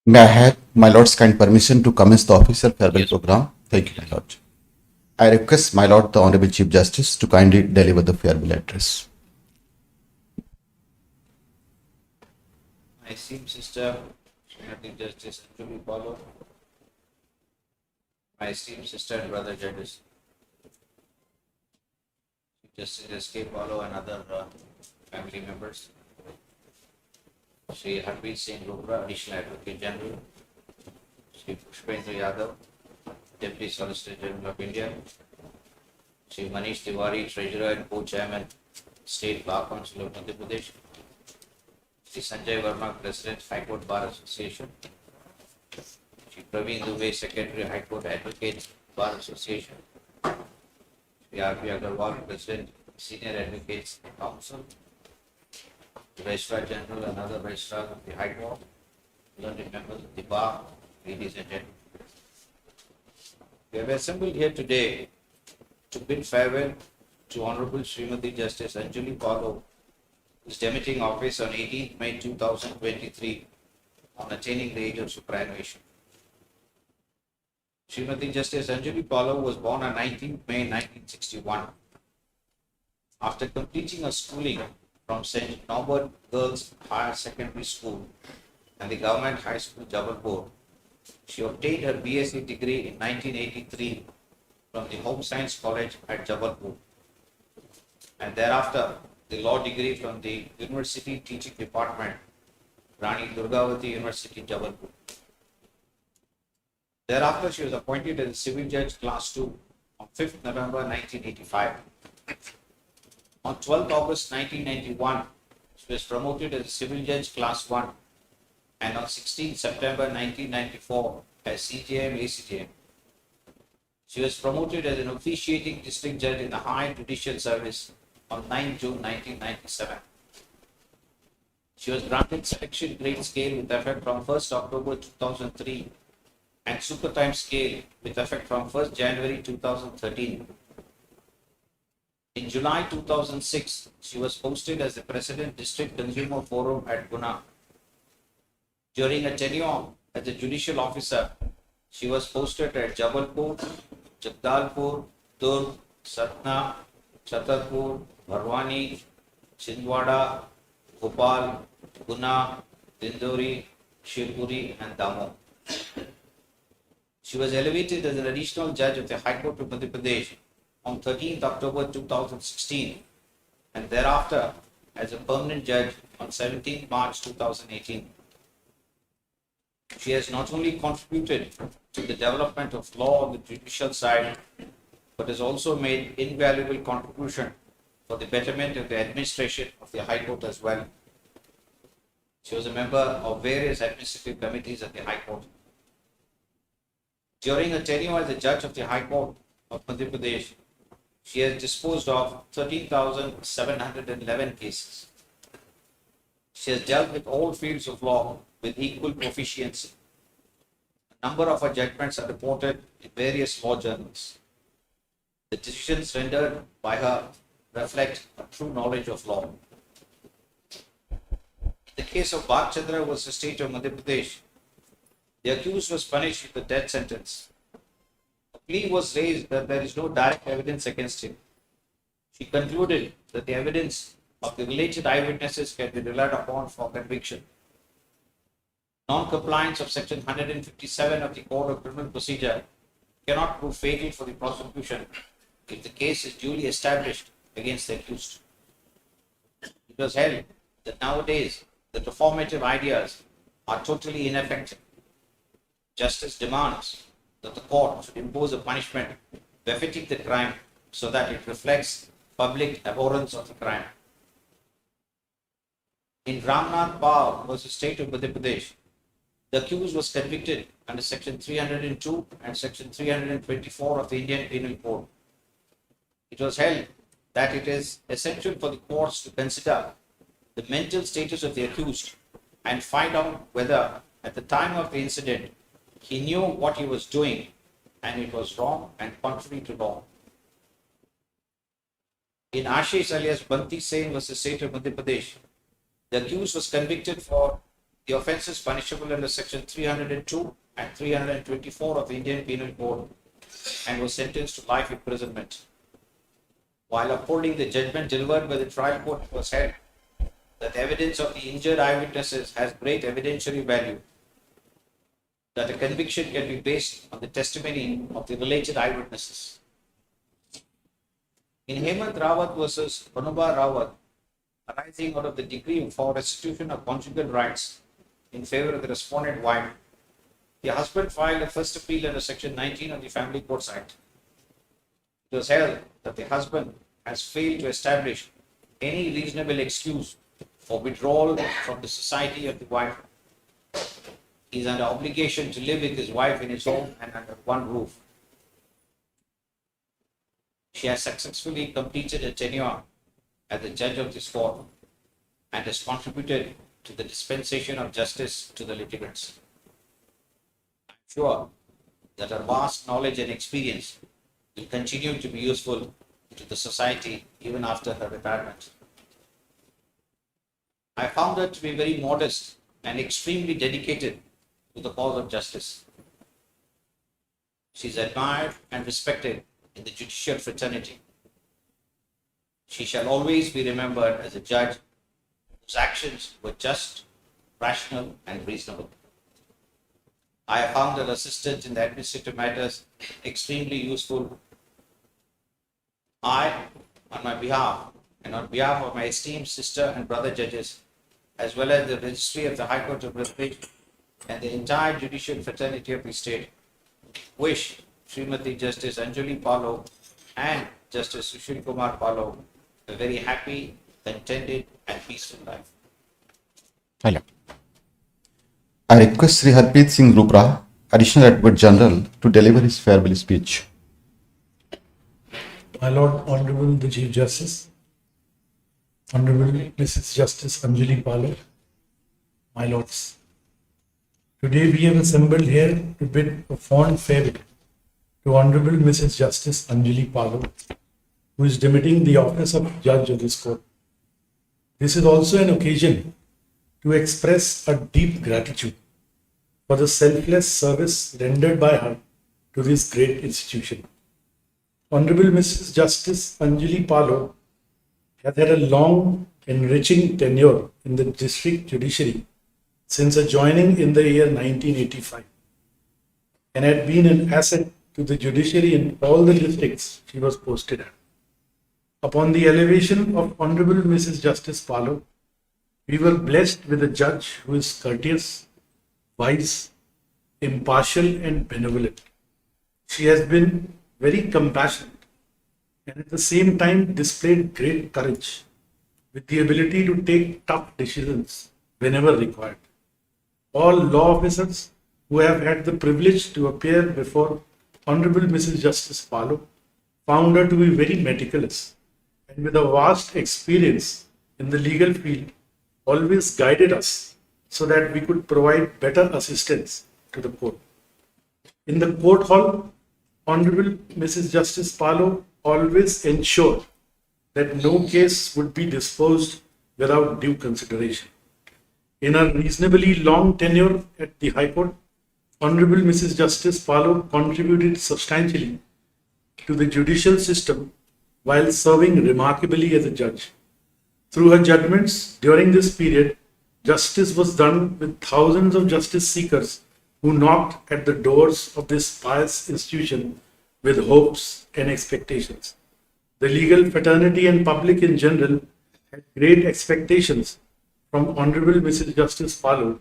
May I have my Lord's kind permission to commence the official farewell program? Thank you, my Lord. I request my Lord, the Honorable Chief Justice, to kindly deliver the farewell address. My esteemed sister, Srimati Justice Anjuli Palo, my esteemed sister and brother judges, Justice S.K. Palo and other family members, Sri Hon'ble Smt, Additional Advocate General, Sri Pushpendra Yadav, Deputy Solicitor General of India, Shri Manish Tiwari, Treasurer and Co-Chairman, State Bar Council of Madhya Pradesh, Shri Sanjay Verma, President, High Court Bar Association, Shri Praveen Dubey, Secretary, High Court Advocate Bar Association, Shri R.P. Agarwal, President, Senior Advocates Council, the Registrar General and other registrars of the High Court, learned members of the Bar, ladies and gentlemen. We have assembled here today to bid farewell to Honorable Srimati Justice Anjuli Palo, who is demitting office on 18th May 2023 on attaining the age of superannuation. Srimati Justice Anjuli Palo was born on 19th May 1961. After completing her schooling from St. Norbert Girls Higher Secondary School and the Government High School, Jabalpur, she obtained her BSc degree in 1983 from the Home Science College at Jabalpur, and thereafter the law degree from the University Teaching Department, Rani Durgavati University, Jabalpur. Thereafter, she was appointed as a Civil Judge Class 2 on 5th November 1985. On 12th August 1991, she was promoted as a Civil Judge Class 1, and on 16th September 1994 as CJM ACJM. She was promoted as an officiating district judge in the High Judicial Service on 9 June 1997. She was granted selection grade scale with effect from 1st October 2003 and super time scale with effect from 1st January 2013. In July 2006, she was posted as the President District Consumer Forum at Guna. During her tenure as a judicial officer, she was posted at Jabalpur, Jagdalpur, Durg, Satna, Chhatarpur, Bharwani, Chhindwada, Bhopal, Guna, Dindori, Shivpuri and Damoh. She was elevated as an additional judge of the High Court of Madhya Pradesh on 13th October 2016 and thereafter as a permanent judge on 17th March 2018. She has not only contributed to the development of law on the judicial side, but has also made invaluable contribution for the betterment of the administration of the High Court as well. She was a member of various administrative committees at the High Court. During her tenure as a judge of the High Court of Madhya Pradesh, she has disposed of 13,711 cases. She has dealt with all fields of law with equal proficiency. A number of her judgments are reported in various law journals. The decisions rendered by her reflect a true knowledge of law. In the case of Bhagchandra vs. State of Madhya Pradesh, the accused was punished with the death sentence. A plea was raised that there is no direct evidence against him. She concluded that the evidence of the related eyewitnesses can be relied upon for conviction. Non-compliance of Section 157 of the Code of Criminal Procedure cannot prove fatal for the prosecution if the case is duly established against the accused. It was held that nowadays the reformative ideas are totally ineffective. Justice demands that the court should impose a punishment befitting the crime so that it reflects public abhorrence of the crime. In Ramnath Pal vs. State of Madhya Pradesh, the accused was convicted under Section 302 and Section 324 of the Indian Penal Code. It was held that it is essential for the courts to consider the mental status of the accused and find out whether, at the time of the incident, he knew what he was doing and it was wrong and contrary to law. In Ashish alias Banti Sen vs. State of Madhya Pradesh, the accused was convicted for the offences punishable under Section 302 and 324 of the Indian Penal Code and was sentenced to life imprisonment. While upholding the judgment delivered by the trial court, it was held that the evidence of the injured eyewitnesses has great evidentiary value, that a conviction can be based on the testimony of the related eyewitnesses. In Hemant Rawat versus Hon'ble Rawat, arising out of the decree for restitution of conjugal rights in favor of the respondent wife, The husband filed a first appeal under Section 19 of the Family Courts Act. It was held that the husband has failed to establish any reasonable excuse for withdrawal from the society of the wife. He is under obligation to live with his wife in his home and under one roof. She has successfully completed her tenure as the judge of this court and has contributed to the dispensation of justice to the litigants. I am sure that her vast knowledge and experience will continue to be useful to the society even after her retirement. I found her to be very modest and extremely dedicated to the cause of justice. She is admired and respected in the judicial fraternity. She shall always be remembered as a judge whose actions were just, rational, and reasonable. I have found her assistance in the administrative matters extremely useful. I, on my behalf, and on behalf of my esteemed sister and brother judges, as well as the registry of the High Court of Madhya Pradesh and the entire judicial fraternity of the state, wish Srimati Justice Anjuli Palo and Justice Sushil Kumar Palo a very happy, contented, and peaceful life. Hello. I request Sri Harpreet Singh Rupra, Additional Advocate General, to deliver his farewell speech. My Lord, Honorable the Chief Justice, Honorable Mrs. Justice Anjuli Palo, my Lords. Today we have assembled here to bid a fond farewell to Honorable Mrs. Justice Anjuli Palo, who is demitting the office of Judge of this court. This is also an occasion to express a deep gratitude for the selfless service rendered by her to this great institution. Honorable Mrs. Justice Anjuli Palo has had a long, enriching tenure in the district judiciary since her joining in the year 1985 and had been an asset to the judiciary in all the districts she was posted at. Upon the elevation of Honorable Mrs. Justice Palo, we were blessed with a judge who is courteous, wise, impartial, and benevolent. She has been very compassionate and at the same time displayed great courage with the ability to take tough decisions whenever required. All law officers who have had the privilege to appear before Honorable Mrs. Justice Palo found her to be very meticulous and with a vast experience in the legal field always guided us so that we could provide better assistance to the court. In the court hall, Honorable Mrs. Justice Palo always ensured that no case would be disposed without due consideration. In her reasonably long tenure at the High Court, Honorable Mrs. Justice Palo contributed substantially to the judicial system while serving remarkably as a judge. Through her judgments during this period, justice was done with thousands of justice seekers who knocked at the doors of this pious institution with hopes and expectations. The legal fraternity and public in general had great expectations from Honorable Mrs. Justice Palo,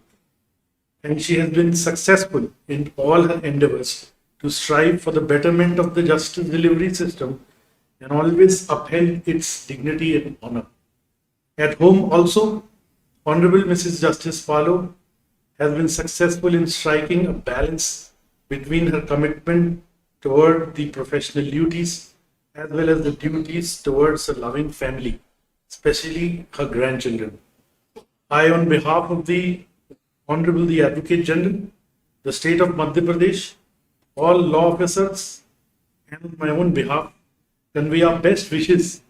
and she has been successful in all her endeavors to strive for the betterment of the justice delivery system and always upheld its dignity and honor. At home also, Honorable Mrs. Justice Palo has been successful in striking a balance between her commitment toward the professional duties as well as the duties towards a loving family, especially her grandchildren. I, on behalf of the Honorable the Advocate General, the State of Madhya Pradesh, all law officers, and on my own behalf, convey our best wishes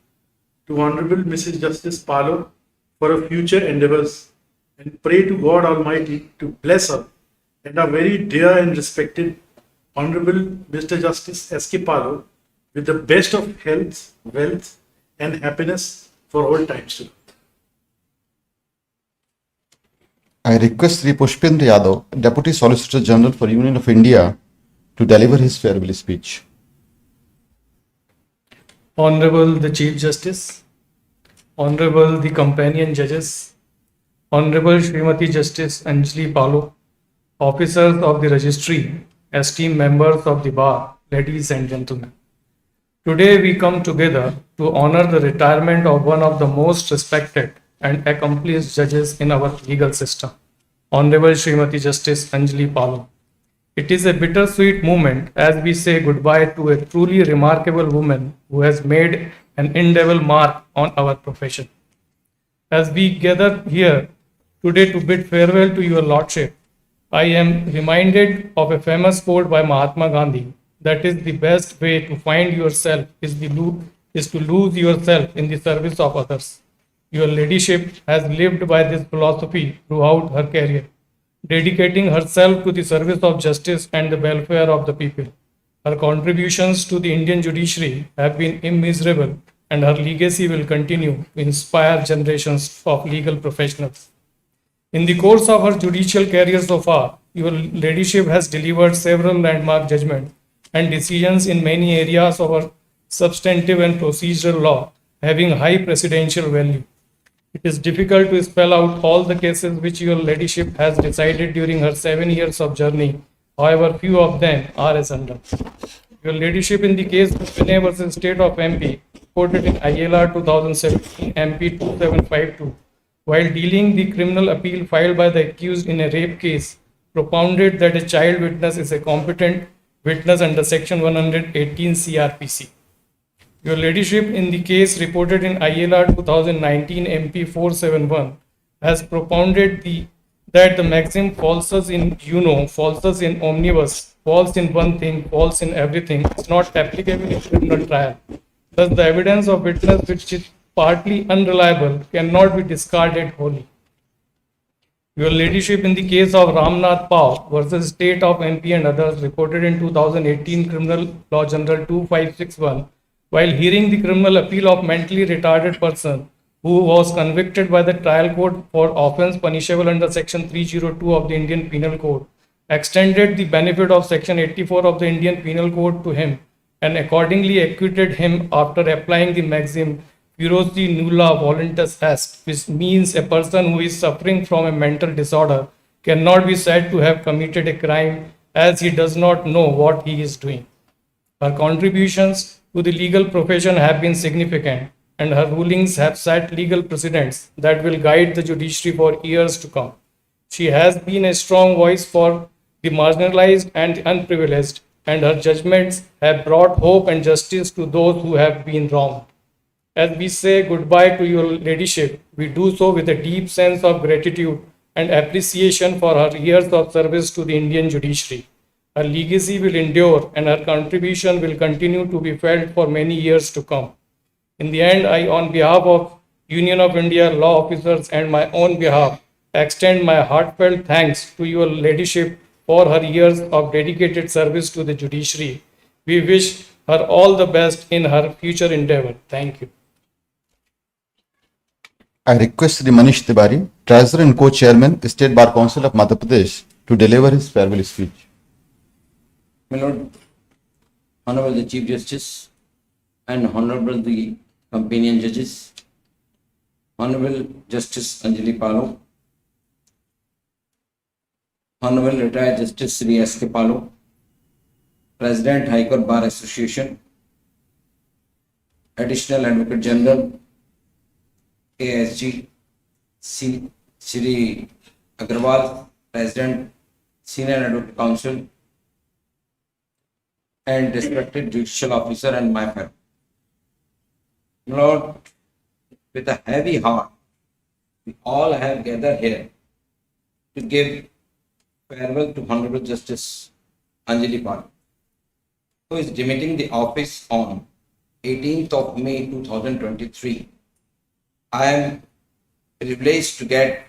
to Honorable Mrs. Justice Palo for her future endeavors and pray to God Almighty to bless her and our very dear and respected Honorable Mr. Justice S.K. Palo with the best of health, wealth, and happiness for all times to come. I request Sri Pushpendra Yadav, Deputy Solicitor General for Union of India, to deliver his farewell speech. Honorable the Chief Justice, Honorable the Companion Judges, Honorable Srimati Justice Anjali Palo, officers of the registry, esteemed members of the bar, ladies and gentlemen. Today we come together to honor the retirement of one of the most respected and accomplished judges in our legal system, Honorable Srimati Justice Anjuli Palo. It is a bittersweet moment as we say goodbye to a truly remarkable woman who has made an indelible mark on our profession. As we gather here today to bid farewell to your Lordship, I am reminded of a famous quote by Mahatma Gandhi that is the best way to find yourself is to lose yourself in the service of others. Your ladyship has lived by this philosophy throughout her career, dedicating herself to the service of justice and the welfare of the people. Her contributions to the Indian judiciary have been immeasurable, and her legacy will continue to inspire generations of legal professionals. In the course of her judicial career so far, your ladyship has delivered several landmark judgments and decisions in many areas of our substantive and procedural law having high precedential value. It is difficult to spell out all the cases which your ladyship has decided during her 7 years of journey. However, few of them are as under. Your ladyship in the case of Vinay versus State of MP, quoted in ILR 2017 MP 2752, while dealing the criminal appeal filed by the accused in a rape case, propounded that a child witness is a competent witness under Section 118 CRPC. Your ladyship in the case reported in ILR 2019 MP 471 has propounded that the maxim falsus in uno, falsus in omnibus, false in one thing, false in everything is not applicable in criminal trial. Thus, the evidence of witness which is partly unreliable cannot be discarded wholly. Your ladyship in the case of Ramnath Pao versus State of MP and others reported in 2018 Criminal Law General 2561, while hearing the criminal appeal of mentally retarded person who was convicted by the trial court for offense punishable under Section 302 of the Indian Penal Code, extended the benefit of Section 84 of the Indian Penal Code to him and accordingly acquitted him after applying the maxim Firozi nulla voluntas est, which means a person who is suffering from a mental disorder cannot be said to have committed a crime as he does not know what he is doing. Her contributions to the legal profession have been significant, and her rulings have set legal precedents that will guide the judiciary for years to come. She has been a strong voice for the marginalized and the unprivileged, and her judgments have brought hope and justice to those who have been wronged. As we say goodbye to your ladyship, we do so with a deep sense of gratitude and appreciation for her years of service to the Indian judiciary. Her legacy will endure and her contribution will continue to be felt for many years to come. In the end, I, on behalf of Union of India law officers and my own behalf, extend my heartfelt thanks to your ladyship for her years of dedicated service to the judiciary. We wish her all the best in her future endeavor. Thank you. I request the Manish Tiwari, Treasurer and Co-Chairman, State Bar Council of Madhya Pradesh, to deliver his farewell speech. My Lord, Honorable the Chief Justice and Honorable the companion judges, Honorable Justice Anjuli Palo, Honorable Retired Justice Sri S.K. Palo, President High Court Bar Association, Additional Advocate General, ASG, Sri Agarwal, President, Senior Advocate Council, and respected judicial officer and my fellow. Lord, with a heavy heart, we all have gathered here to give farewell to Honorable Justice Anjuli Palo, who is demitting the office on 18th of May 2023. I am privileged to get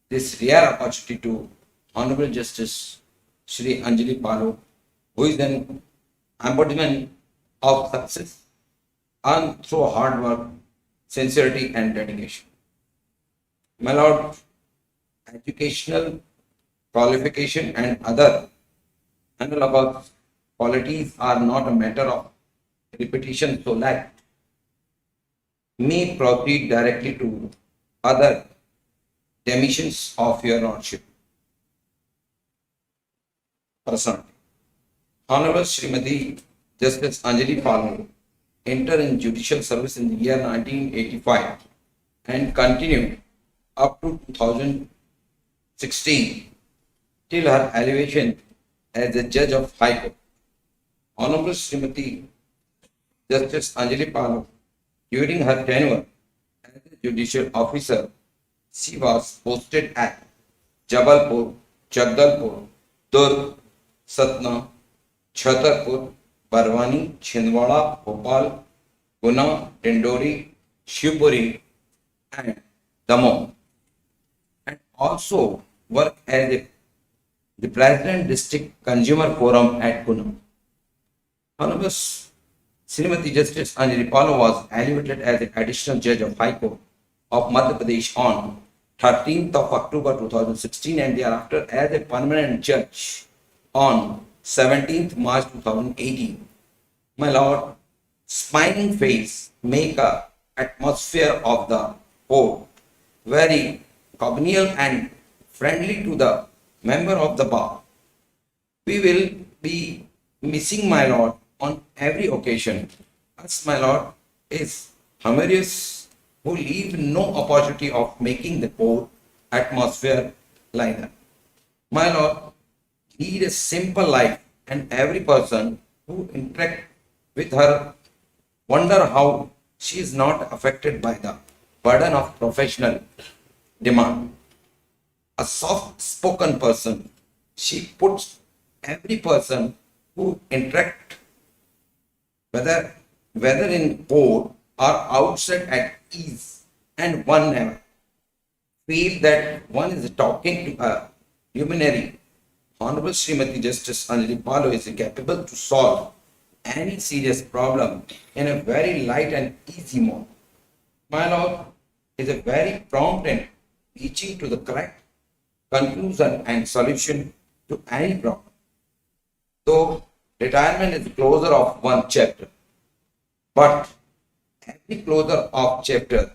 this rare opportunity to Honorable Justice Shri Anjuli Palo, who is an embodiment of success and through hard work, sincerity and dedication. My Lord, educational qualification and other analogous qualities are not a matter of repetition, so let me proceed directly to other dimensions of your lordship. personality. Honorable Srimati Justice Anjuli Palo entered in judicial service in the year 1985 and continued up to 2016 till her elevation as a judge of High Court. Honorable Srimati Justice Anjuli Palo, during her tenure as a judicial officer, she was posted at Jabalpur, Jagdalpur, Durg, Satna, Chhatarpur, Barwani, Chhindwara, Bhopal, Guna, Dindori, Shivpuri, and Damoh, and also worked as the President District Consumer Forum at Guna. Honorable Srimati Justice Anjali Palo was elevated as the additional judge of High Court of Madhya Pradesh on 13th of October 2016 and thereafter as a permanent judge on 17th March 2018. My lord, smiling face make a atmosphere of the court very congenial and friendly to the member of the bar. We will be missing my lord on every occasion, as my lord is humorous who leave no opportunity of making the court atmosphere like that. My lord lead a simple life and every person who interact with her wonder how she is not affected by the burden of professional demand. A soft spoken person, she puts every person who interact whether in court or outside at ease, and one never feel that one is talking to a luminary. Honorable Srimati Justice Anjali Palo is capable to solve any serious problem in a very light and easy mode. My lord is a very prompt and reaching to the correct conclusion and solution to any problem. Though retirement is the closure of one chapter, but every closure of chapter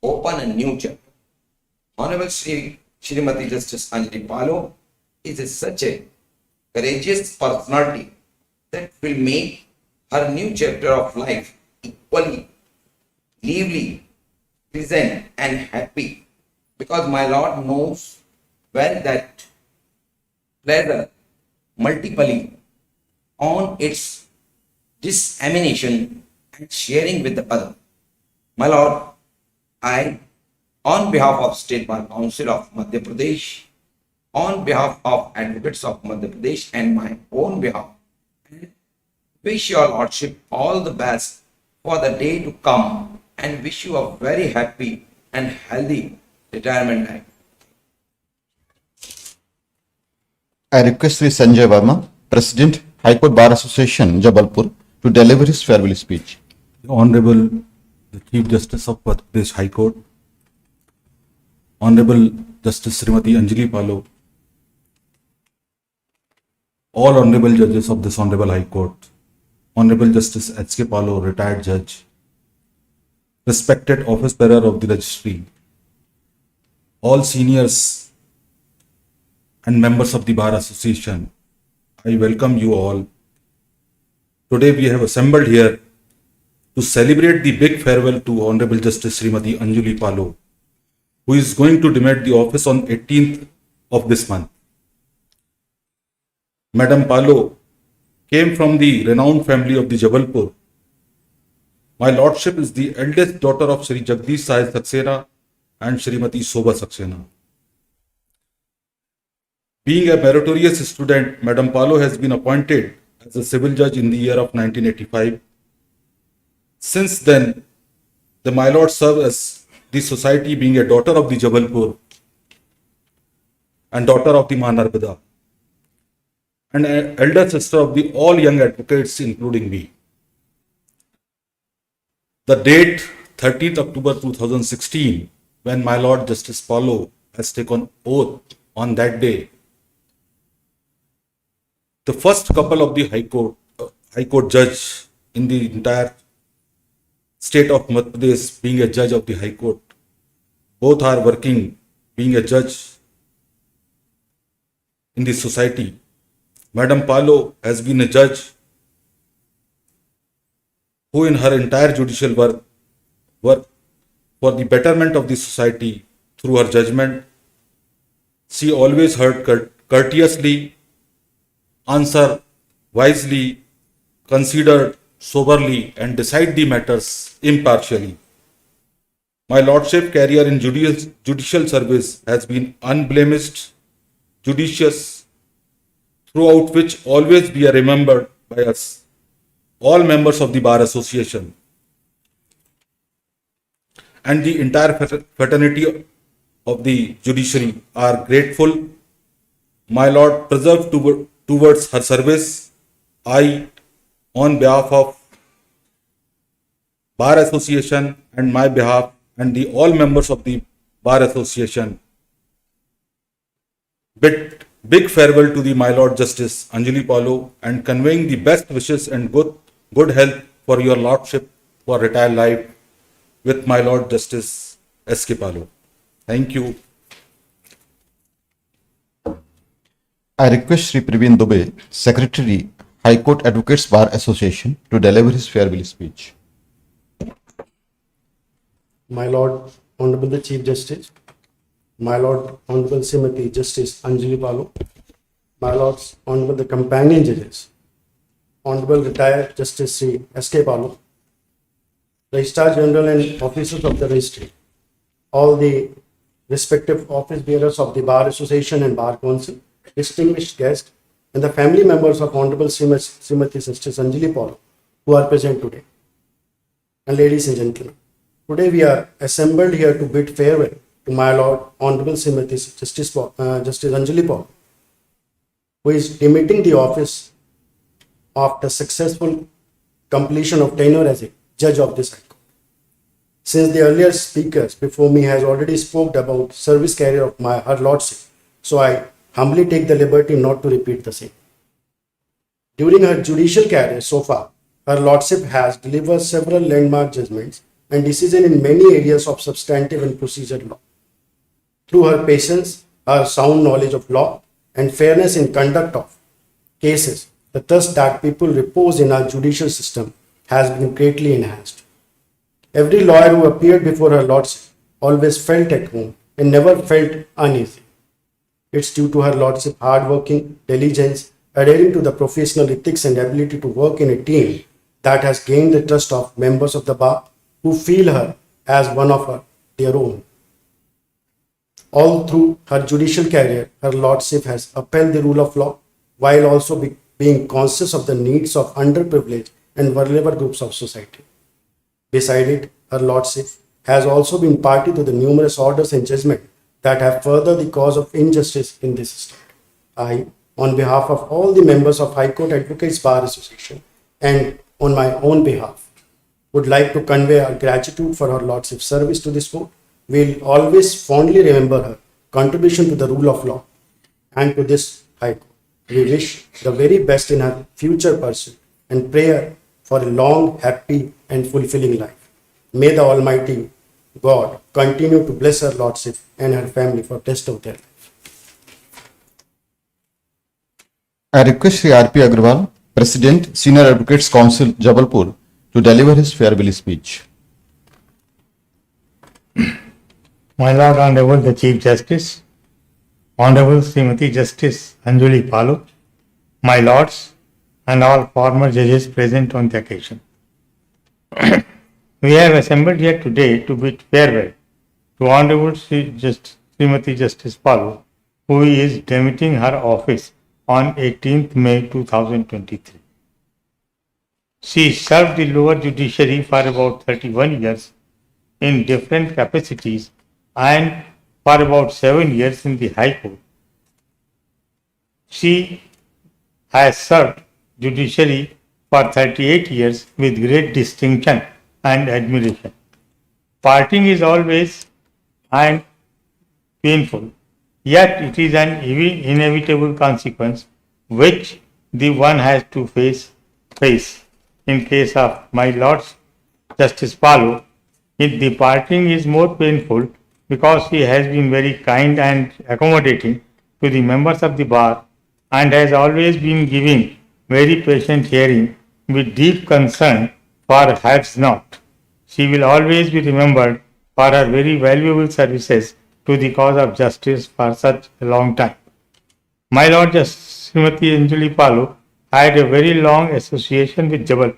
open a new chapter. Honorable Srimati Justice Anjali Palo is such a courageous personality that will make her new chapter of life equally lively, pleasant, and happy, because my Lord knows well that pleasure multiply on its dissemination and sharing with the other. My Lord, I, on behalf of State Bar Council of Madhya Pradesh, on behalf of advocates of Madhya Pradesh and my own behalf, wish your lordship all the best for the day to come and wish you a very happy and healthy retirement life. I request Sri Sanjay Verma, President, High Court Bar Association, Jabalpur, to deliver his farewell speech. Honorable the Chief Justice of Madhya Pradesh High Court, Honorable Justice Srimati Anjali Palo, all Honorable Judges of this Honorable High Court, Honorable Justice H.K. Palo, retired judge, respected office bearer of the registry, all seniors and members of the Bar Association, I welcome you all. Today we have assembled here to celebrate the big farewell to Honorable Justice Srimati Anjuli Palo, who is going to demit the office on 18th of this month. Madam Palo came from the renowned family of the Jabalpur. My lordship is the eldest daughter of Shri Jagdish Sahib Saxena and Shrimati Sobha Saxena. Being a meritorious student, Madam Palo has been appointed as a civil judge in the year of 1985. Since then, the my lord served as the society, being a daughter of the Jabalpur and daughter of the Mahanarbada, and an elder sister of the all young advocates, including me. The date 13th October 2016, when my Lord Justice Palo has taken oath, on that day, the first couple of the High Court judge in the entire state of Madhya Pradesh, being a judge of the High Court, both are working, being a judge in the society. Madam Palo has been a judge who, in her entire judicial work for the betterment of the society through her judgment, she always heard courteously, answered wisely, considered soberly, and decide the matters impartially. My Lordship career in judicial service has been unblemished, judicious, throughout which always be remembered by us, all members of the Bar Association, and the entire fraternity of the judiciary are grateful. My Lord, preserved towards her service, I, on behalf of Bar Association and my behalf and the all members of the Bar Association, bid big farewell to the My Lord Justice Anjuli Palo and conveying the best wishes and good health for your Lordship for retired life with My Lord Justice S.K. Palo. Thank you. I request Sri Praveen Dubey, Secretary, High Court Advocates Bar Association, to deliver his farewell speech. My Lord Honorable the Chief Justice, My Lord Hon'ble Smt Justice Anjuli Palo, My Lords Honorable the Companion Judges, Honorable Retired Justice Sri S.K. Palo, Registrar General and Officers of the Registry, all the respective office bearers of the Bar Association and Bar Council, distinguished guests, and the family members of Honorable Srimati Justice Anjuli Palo who are present today. And ladies and gentlemen, today we are assembled here to bid farewell to my Lord Honorable Srimati Justice Anjuli Palo, who is demitting the office after successful completion of tenure as a judge of this High Court. Since the earlier speakers before me has already spoke about service career of her Lordship, so I humbly take the liberty not to repeat the same. During her judicial career so far, her Lordship has delivered several landmark judgments and decisions in many areas of substantive and procedural law. Through her patience, her sound knowledge of law, and fairness in conduct of cases, the trust that people repose in our judicial system has been greatly enhanced. Every lawyer who appeared before her Lordship always felt at home and never felt uneasy. It's due to her Lordship hard-working, diligence, adhering to the professional ethics and ability to work in a team that has gained the trust of members of the bar who feel her as one of their own. All through her judicial career, her Lordship has upheld the rule of law while also being conscious of the needs of underprivileged and vulnerable groups of society. Beside it, her Lordship has also been party to the numerous orders and judgments that have furthered the cause of injustice in this state. I, on behalf of all the members of High Court Advocates Bar Association and on my own behalf, would like to convey our gratitude for her Lordship's service to this court. We'll always fondly remember her contribution to the rule of law and to this High Court. We wish the very best in her future pursuit and pray for a long, happy, and fulfilling life. May the Almighty God continue to bless her Lordship and her family for the rest of their life. I request Sri R.P. Agrawal, President, Senior Advocates Council, Jabalpur, to deliver his farewell speech. My Lord Honorable the Chief Justice, Honorable Srimati Justice Anjuli Palo, my Lords, and all former judges present on the occasion. We have assembled here today to bid farewell to Honorable Srimati Justice Palo, who is demitting her office on 18th May 2023. She served the lower judiciary for about 31 years in different capacities and for about 7 years in the High Court. She has served judiciary for 38 years with great distinction and admiration. Parting is always and painful, yet it is an inevitable consequence which the one has to face. In case of my Lord Justice Palo, the parting is more painful because he has been very kind and accommodating to the members of the bar and has always been giving very patient hearing with deep concern for haves not. She will always be remembered for her very valuable services to the cause of justice for such a long time. My Lord Justice Srimati Anjuli Palo had a very long association with Jabalpur.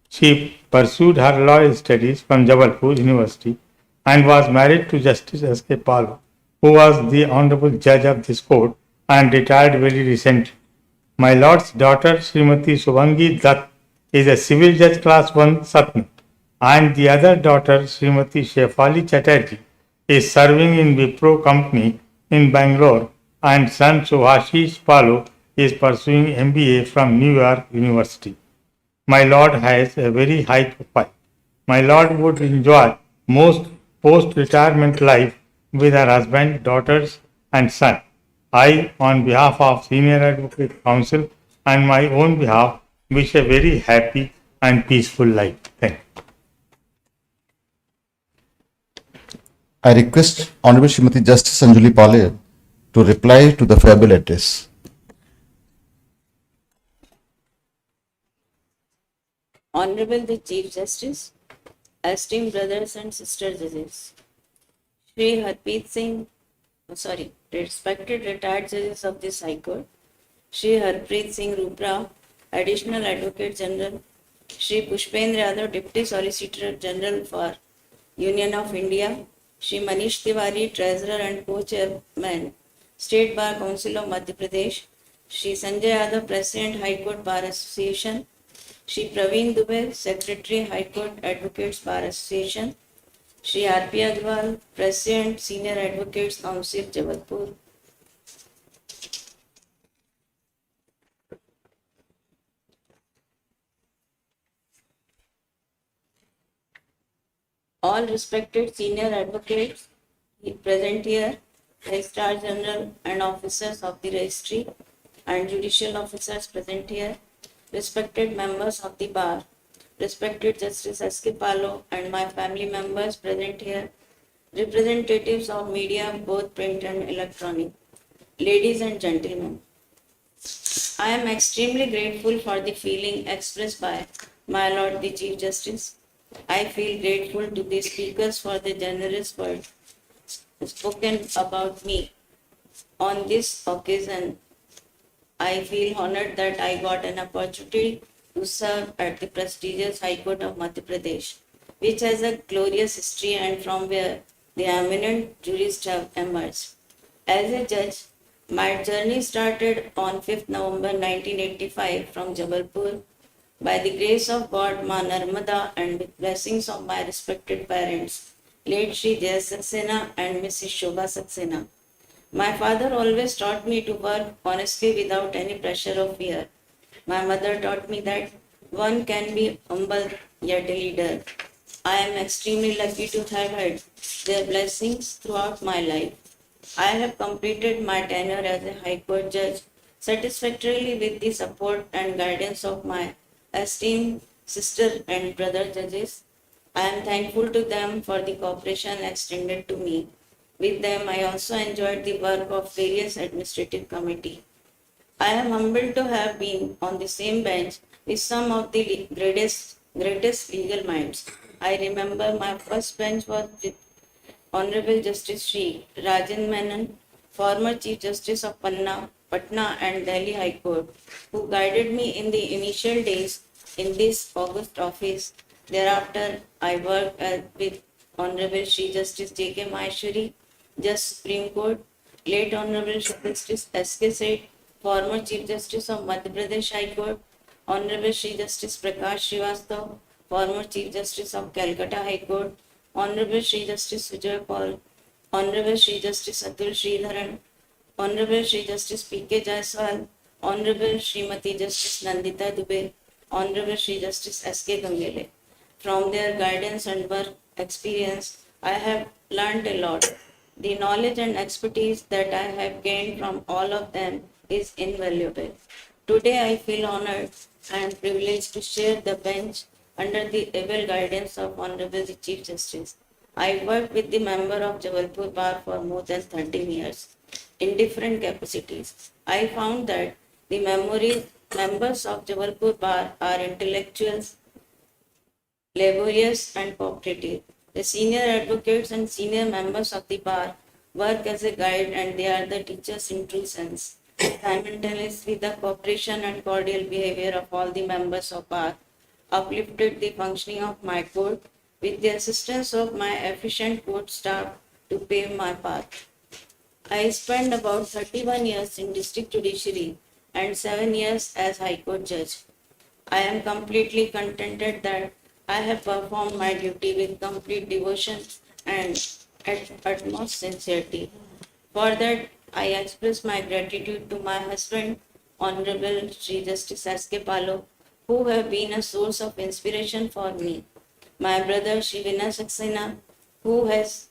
She pursued her law studies from Jabalpur University and was married to Justice S.K. Palo, who was the Honorable Judge of this court and retired very recently. My Lord's daughter Srimati Subhangi Dutt is a civil judge class 1 Satna, and the other daughter Srimati Shefali Chatterjee is serving in Wipro company in Bangalore, and son Subhashish Palo is pursuing MBA from New York University. My Lord has a very high profile. My Lord would enjoy most post-retirement life with her husband, daughters and son. I, on behalf of Senior Advocate Council and my own behalf, wish a very happy and peaceful life. Thank you. I request Honorable Srimati Justice Anjuli Palo to reply to the farewell address. Honorable the Chief Justice, esteemed brothers and sisters judges, respected retired judges of this High Court, Shri Harpreet Singh Rupra, Additional Advocate General, Shri Pushpendra Yadav, Deputy Solicitor General for Union of India, Shri Manish Tiwari, Treasurer and Co-Chairman, State Bar Council of Madhya Pradesh, Shri Sanjay Yadav, President, High Court Bar Association, Shri Praveen Dubey, Secretary, High Court Advocates Bar Association, Shri R.P. Agrawal, President, Senior Advocates Council, Jabalpur. All respected senior advocates present here, Registrar General and officers of the registry and judicial officers present here, respected members of the bar, respected Justice S.K. Palo and my family members present here, representatives of media, both print and electronic, ladies and gentlemen. I am extremely grateful for the feeling expressed by my Lord the Chief Justice. I feel grateful to the speakers for the generous words spoken about me. On this occasion, I feel honored that I got an opportunity to serve at the prestigious High Court of Madhya Pradesh, which has a glorious history and from where the eminent jurists have emerged. As a judge, my journey started on 5th November 1985 from Jabalpur. By the grace of God, Ma Narmada, and with blessings of my respected parents, late Shri Jaya Saxena and Mrs. Shobha Saxena. My father always taught me to work honestly without any pressure or fear. My mother taught me that one can be humble yet a leader. I am extremely lucky to have had their blessings throughout my life. I have completed my tenure as a High Court judge satisfactorily with the support and guidance of my esteemed sister and brother judges. I am thankful to them for the cooperation extended to me. With them, I also enjoyed the work of various administrative committees. I am humbled to have been on the same bench with some of the greatest legal minds. I remember my first bench was with Honorable Justice Shri Rajan Menon, former Chief Justice of Patna and Delhi High Court, who guided me in the initial days in this august office. Thereafter, I worked with Honorable Shri Justice J.K. Maheshwari, Judge Supreme Court, late Honorable Shri Justice S.K. Seth, former Chief Justice of Madhya Pradesh High Court, Honorable Shri Justice Prakash Srivastav, former Chief Justice of Calcutta High Court, Honorable Shri Justice Vijay Paul, Honorable Shri Justice Atul Sridharan, Honorable Shri Justice P.K. Jaiswal, Honorable Srimati Justice Nandita Dubey, Honorable Shri Justice S.K. Gangele. From their guidance and work experience, I have learned a lot. The knowledge and expertise that I have gained from all of them is invaluable. Today I feel honored and privileged to share the bench under the able guidance of Honorable the Chief Justice. I worked with the member of Jabalpur Bar for more than 13 years in different capacities. I found that The members of Jabalpur Bar are intellectuals, laborious and cooperative. The senior advocates and senior members of the bar work as a guide and they are the teachers in true sense. Simultaneously, the cooperation and cordial behavior of all the members of bar uplifted the functioning of my court with the assistance of my efficient court staff to pave my path. I spent about 31 years in district judiciary and 7 years as High Court judge. I am completely contented that I have performed my duty with complete devotion and utmost sincerity. For that, I express my gratitude to my husband, Honorable Sri Justice S.K. Palo, who have been a source of inspiration for me. My brother Sri Vinay Saxena, who has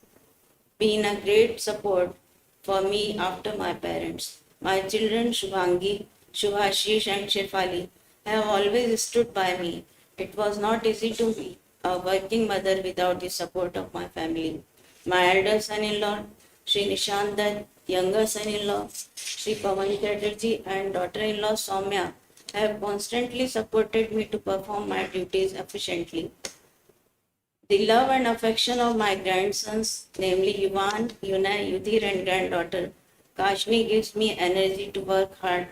been a great support for me after my parents. My children Shubhangi, Shubhashish and Shefali have always stood by me. It was not easy to be a working mother without the support of my family. My elder son-in-law, Sri Nishant Dutt, younger son-in-law, Sri Pawan Chatterjee and daughter-in-law Soumya have constantly supported me to perform my duties efficiently. The love and affection of my grandsons, namely Yuvan, Yuna, Yudhir and granddaughter, Kashni gives me energy to work hard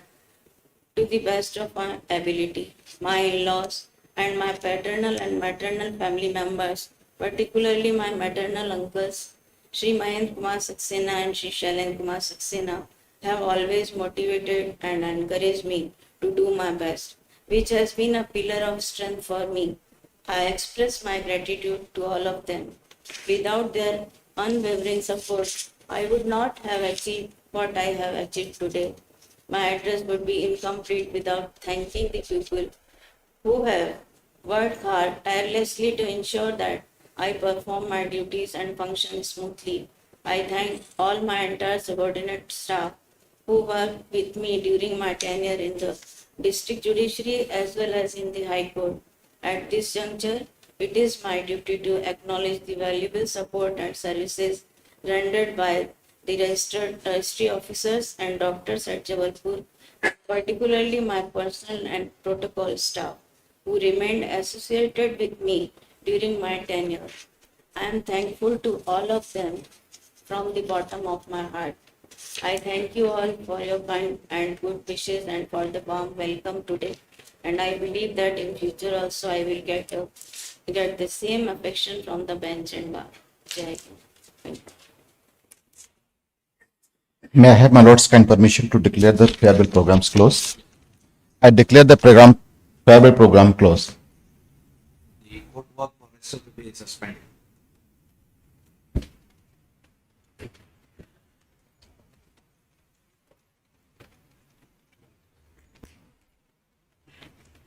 to the best of my ability. My in-laws and my paternal and maternal family members, particularly my maternal uncles, Sri Mahendra Kumar Saxena and Sri Shailen Kumar Saxena, have always motivated and encouraged me to do my best, which has been a pillar of strength for me. I express my gratitude to all of them. Without their unwavering support, I would not have achieved what I have achieved today. My address would be incomplete without thanking the people who have worked hard tirelessly to ensure that I perform my duties and function smoothly. I thank all my entire subordinate staff who worked with me during my tenure in the district judiciary as well as in the High Court. At this juncture, it is my duty to acknowledge the valuable support and services rendered by the registered registry officers and doctors at Jabalpur, particularly my personal and protocol staff, who remained associated with me during my tenure. I am thankful to all of them from the bottom of my heart. I thank you all for your kind and good wishes and for the warm welcome today. And I believe that in future also I will get the same affection from the bench and bar. Jai Hind. Thank you. May I have my lord's kind permission to declare the farewell programs closed? I declare the farewell program closed. The court work for rest of the day is suspended.